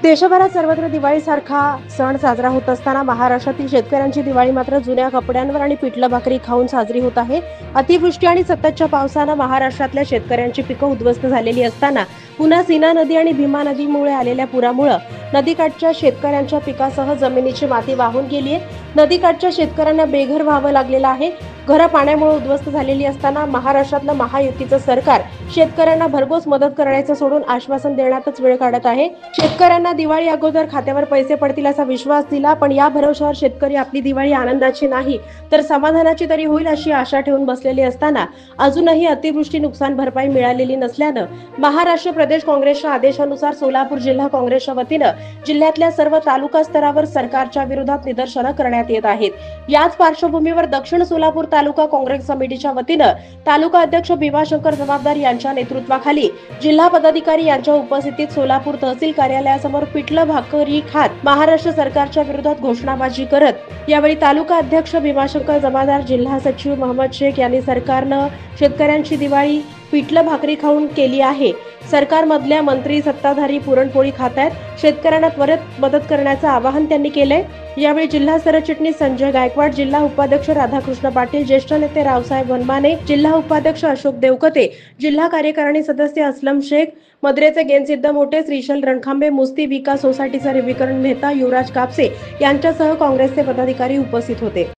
देशभरात सर्वत्र दिवाळीसारखा सण साजरा होत असताना महाराष्ट्रातील शेतकऱ्यांची दिवाळी मात्र जुन्या कपड्यांवर आणि पिठलं भाकरी खाऊन साजरी होत आहे. अतिवृष्टी आणि सततच्या पावसानं महाराष्ट्रातल्या शेतकऱ्यांची पिकं उद्ध्वस्त झालेली असताना पुन्हा सीना नदी आणि भीमा नदीमुळे आलेल्या पुरामुळे नदीकाठच्या शेतकऱ्यांच्या पिकासह जमिनीची माती वाहून गेली आहे. नदीकाठच्या शेतकऱ्यांना बेघर व्हावं लागलेलं आहे. घरं पाण्यामुळे उद्ध्वस्त झालेली असताना महाराष्ट्रातलं महायुतीचं सरकार शेतकऱ्यांना भरघोस मदत करण्याचं सोडून आश्वासन देण्यातच वेळ काढत आहे. शेतकऱ्यांना दिवाळी अगोदर खात्यावर पैसे पडतील असा विश्वास दिला, पण या भरोशावर शेतकरी आपली दिवाळी आनंदाची नाही तर समाधानाची तरी होईल अशी आशा ठेवून बसलेली असताना अजूनही अतिवृष्टी नुकसान भरपाई मिळालेली नसल्यानं महाराष्ट्र प्रदेश काँग्रेसच्या आदेशानुसार सोलापूर जिल्हा काँग्रेसच्या वतीनं जिल्ह्यातल्या सर्व तालुका स्तरावर सरकारच्या विरोधात निदर्शनं करण्यात येत आहेत. याच पार्श्वभूमीवर दक्षिण सोलापूर तालुका काँग्रेस समितीच्या वतीनं तालुका अध्यक्ष भीमाशंकर जबाबदार यांच्या नेतृत्वाखाली जिल्हा पदाधिकारी यांच्या उपस्थितीत सोलापूर तहसील कार्यालयासमोर पिठलं भाकरी खात महाराष्ट्र सरकारच्या विरोधात घोषणाबाजी करत यावेळी तालुका अध्यक्ष भीमाशंकर जबाबदार, जिल्हा सचिव मोहम्मद शेख यांनी सरकारनं शेतकऱ्यांची दिवाळी पिठलं भाकरी खाऊन केली आहे. सरकारमधल्या मंत्री सत्ताधारी पुरणपोळी खात आहेत. शेतकऱ्यांना त्वरित मदत करण्याचं आवाहन त्यांनी केलंय. यावेळी जिल्हा सरचिटणीस संजय गायकवाड, जिल्हा उपाध्यक्ष राधाकृष्ण पाटील, ज्येष्ठ नेते रावसाहेब वनमाने, जिल्हा उपाध्यक्ष अशोक देवकते, जिल्हा कार्यकारिणी सदस्य असलम शेख, मद्रेचे गेनसिद्ध मोठे, श्रीशल रणखांबे, मुस्ती विकास सोसायटीचा रविकरण मेहता, युवराज कापसे यांच्यासह काँग्रेसचे पदाधिकारी उपस्थित होते.